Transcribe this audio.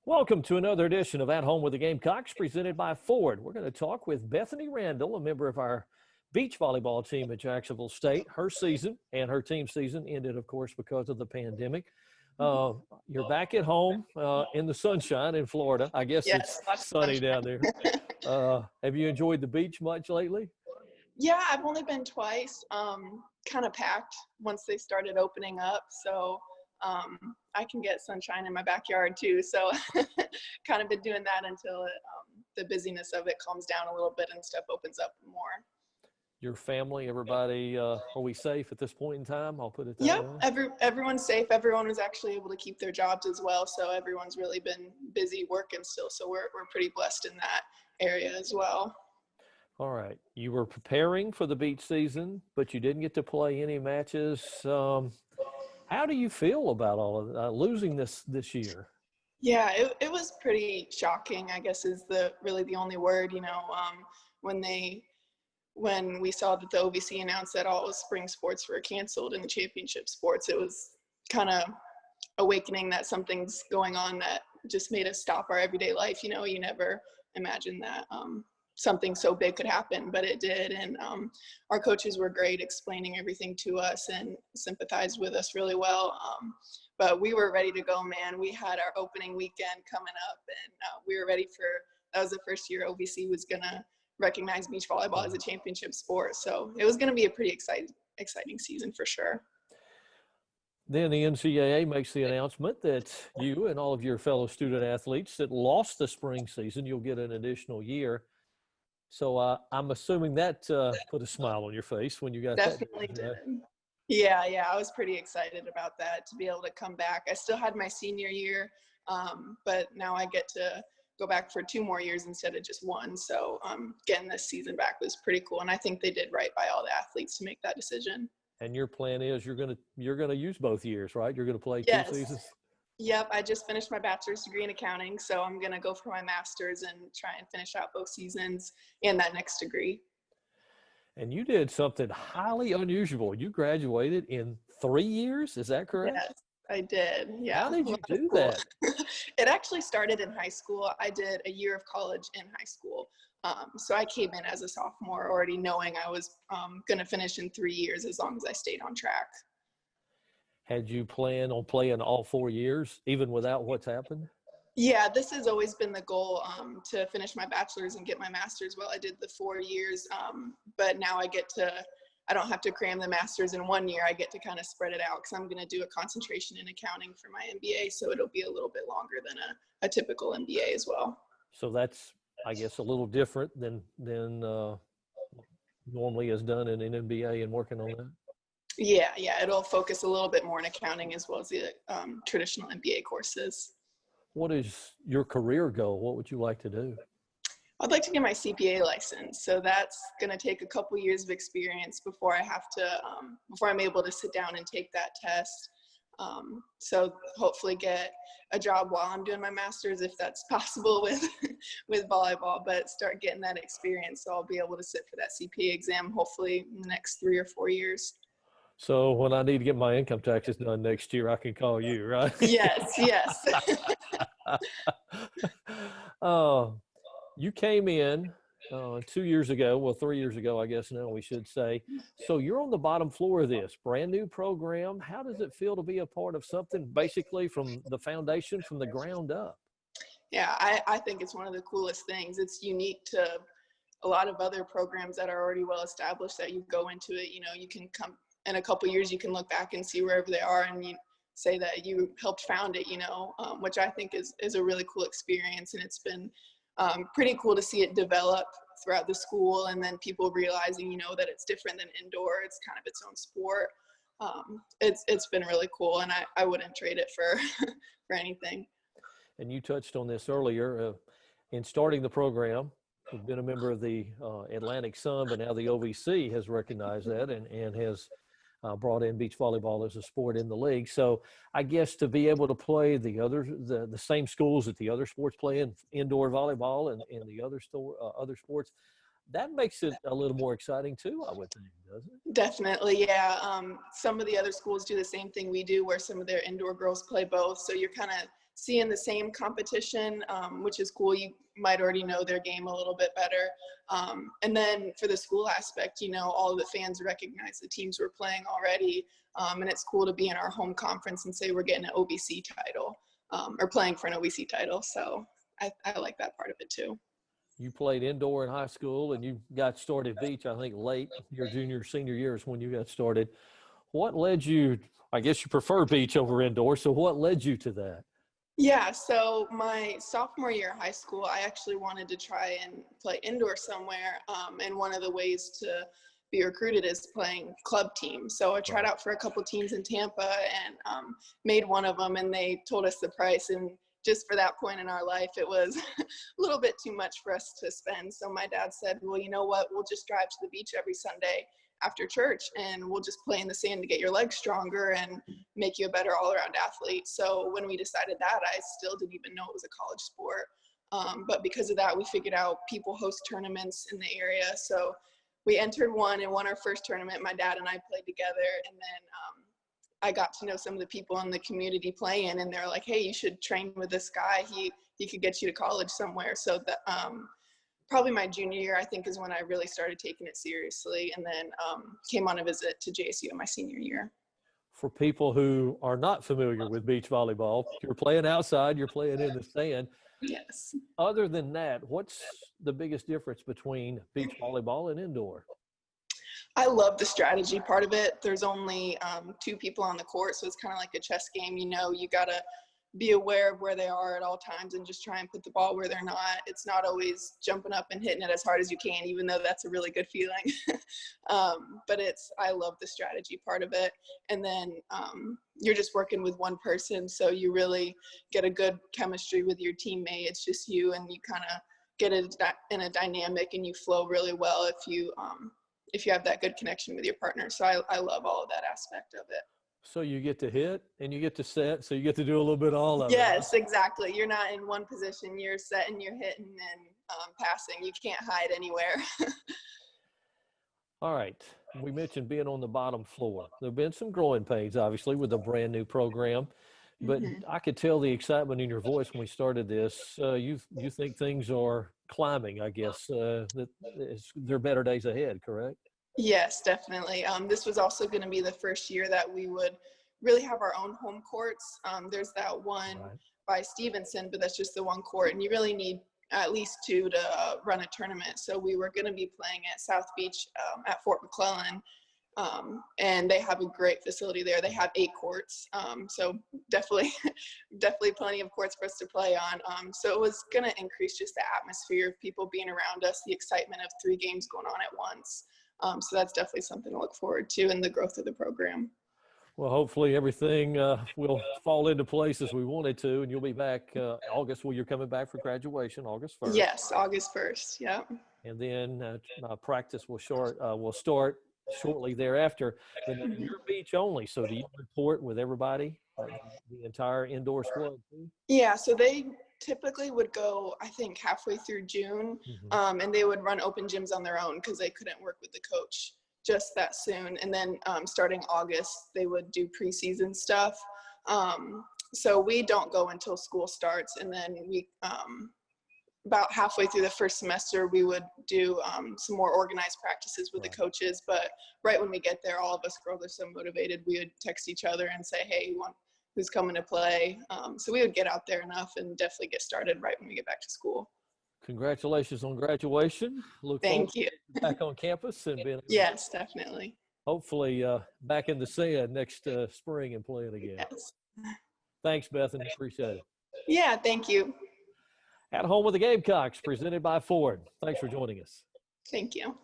Welcome to another edition of At Home with the Gamecocks, presented by Ford. We're going to talk with Bethany Randall, a member of our beach volleyball team at Jacksonville State. Her season and her team season ended, of course, because of the pandemic. You're back at home in the sunshine in Florida. I guess Yes, it's lots of sunny down sunshine. there. Have you enjoyed the beach much lately? Yeah, I've only been twice. Kind of packed once they started opening up, so I can get sunshine in my backyard too. So kind of been doing that until the busyness of it calms down a little bit and stuff opens up more. Your family, everybody, are we safe at this point in time? I'll put it that Yeah, way. everyone's safe. Everyone was actually able to keep their jobs as well, so everyone's really been busy working still. So we're pretty blessed in that area as well. All right. You were preparing for the beach season, but you didn't get to play any matches. How do you feel about all of that, losing this year? Yeah, it was pretty shocking, I guess is really the only word, when we saw that the OVC announced that all spring sports were canceled and the championship sports, it was kind of awakening that something's going on that just made us stop our everyday life. You never imagined that something so big could happen, but it did. And our coaches were great explaining everything to us and sympathized with us really well. But we were ready to go, man. We had our opening weekend coming up, and we were ready that was the first year OVC was going to recognize beach volleyball as a championship sport. So it was going to be a pretty exciting season for sure. Then the NCAA makes the announcement that you and all of your fellow student athletes that lost the spring season, you'll get an additional year. So I'm assuming that put a smile on your face when you got Definitely that. Definitely did. Yeah, I was pretty excited about that, to be able to come back. I still had my senior year, but now I get to go back for 2 more years instead of just 1. So getting this season back was pretty cool, and I think they did right by all the athletes to make that decision. And your plan is you're gonna use both years, right? You're gonna play 2 seasons. Yep, I just finished my bachelor's degree in accounting, so I'm gonna go for my master's and try and finish out both seasons and that next degree. And you did something highly unusual. You graduated in 3 years. Is that correct? Yes, I did. Yeah. How did you do that? It actually started in high school. I did a year of college in high school. So I came in as a sophomore already knowing I was going to finish in 3 years as long as I stayed on track. Had you planned on playing all 4 years, even without what's happened? Yeah, this has always been the goal, to finish my bachelor's and get my master's. Well, I did the 4 years, but now I don't have to cram the master's in 1 year. I get to kind of spread it out because I'm going to do a concentration in accounting for my MBA. So it'll be a little bit longer than a typical MBA as well. So that's, I guess, a little different than normally is done in an MBA and working on that. Yeah, it'll focus a little bit more in accounting as well as the traditional MBA courses. What is your career goal? What would you like to do? I'd like to get my CPA license. So that's going to take a couple years of experience before before I'm able to sit down and take that test. So hopefully get a job while I'm doing my master's, if that's possible with volleyball, but start getting that experience. So I'll be able to sit for that CPA exam, hopefully in the next 3 or 4 years. So when I need to get my income taxes done next year, I can call you, right? Yes. You came in 2 years ago, well, 3 years ago, I guess now we should say. So you're on the bottom floor of this brand new program. How does it feel to be a part of something basically from the foundation, from the ground up? Yeah, I think it's one of the coolest things. It's unique to a lot of other programs that are already well established, that you go into it, you can come in a couple years, you can look back and see wherever they are and you say that you helped found it, which I think is a really cool experience. And it's been pretty cool to see it develop throughout the school, and then people realizing, that it's different than indoor. It's kind of its own sport. It's been really cool, and I wouldn't trade it for for anything. And you touched on this earlier. In starting the program, you've been a member of the Atlantic Sun, but now the OVC has recognized that and has brought in beach volleyball as a sport in the league. So I guess to be able to play the same schools that the other sports play in, indoor volleyball and the other sports, that makes it a little more exciting too, I would think, doesn't it? Definitely, yeah. Some of the other schools do the same thing we do, where some of their indoor girls play both. So you're kind of seeing the same competition, which is cool. You might already know their game a little bit better. And then for the school aspect, you know, all of the fans recognize the teams we're playing already. And it's cool to be in our home conference and say we're getting an OVC title, or playing for an OVC title. So I like that part of it too. You played indoor in high school, and you got started beach, I think, late your junior, senior years when you got started. What led you, I guess you prefer beach over indoor, so what led you to that? Yeah, so my sophomore year of high school, I actually wanted to try and play indoor somewhere. And one of the ways to be recruited is playing club teams. So I tried out for a couple teams in Tampa and made one of them, and they told us the price. And just for that point in our life, it was a little bit too much for us to spend. So my dad said, well, you know what, we'll just drive to the beach every Sunday after church, and we'll just play in the sand to get your legs stronger and make you a better all-around athlete. So when we decided that, I still didn't even know it was a college sport. But because of that, we figured out people host tournaments in the area. So we entered one and won our first tournament. My dad and I played together, and then I got to know some of the people in the community playing, and they're like, hey, you should train with this guy. He could get you to college somewhere. So that, probably my junior year, I think, is when I really started taking it seriously, and then came on a visit to JSU in my senior year. For people who are not familiar with beach volleyball, you're playing outside, you're playing in the sand. Yes. Other than that, what's the biggest difference between beach volleyball and indoor? I love the strategy part of it. There's only 2 people on the court, so it's kind of like a chess game. You know, you got to be aware of where they are at all times and just try and put the ball where they're not. It's not always jumping up and hitting it as hard as you can, even though that's a really good feeling. But I love the strategy part of it. And then you're just working with one person, so you really get a good chemistry with your teammate. It's just you, and you kind of get it in a dynamic, and you flow really well if you have that good connection with your partner. So I love all of that aspect of it. So you get to hit and you get to set, so you get to do a little bit of all of it. Yes, exactly. You're not in one position. You're setting, you're hitting, and passing. You can't hide anywhere. All right. We mentioned being on the bottom floor. There have been some growing pains, obviously, with a brand new program. But I could tell the excitement in your voice when we started this. You think things are climbing, I guess. That there are better days ahead, correct? Yes, definitely. This was also going to be the first year that we would really have our own home courts. There's that one by Stevenson, but that's just the one court, and you really need at least 2 to run a tournament. So we were going to be playing at South Beach at Fort McClellan, and they have a great facility there. They have 8 courts, so definitely plenty of courts for us to play on. So it was going to increase just the atmosphere of people being around us, the excitement of 3 games going on at once. So that's definitely something to look forward to in the growth of the program. Well, hopefully everything will fall into place as we wanted to, and you'll be back August. Well, you're coming back for graduation August 1st. Yes, August 1st. Yeah. And then practice will start shortly thereafter. But you're beach only, so do you report with everybody, the entire indoor squad too? Yeah, so they typically would go, I think, halfway through June, and they would run open gyms on their own because they couldn't work with the coach just that soon. And then starting August, they would do preseason stuff. So we don't go until school starts, and then we about halfway through the first semester, we would do some more organized practices with the coaches. But right when we get there, all of us girls are so motivated, we would text each other and say, hey, who's coming to play? So we would get out there enough and definitely get started right when we get back to school. Congratulations on graduation. Thank you. Back on campus and being yes, definitely. Hopefully back in the sand next spring and playing again. Yes. Thanks, Bethany. Appreciate it. Yeah, thank you. At Home with the Gamecocks, presented by Ford. Thanks for joining us. Thank you.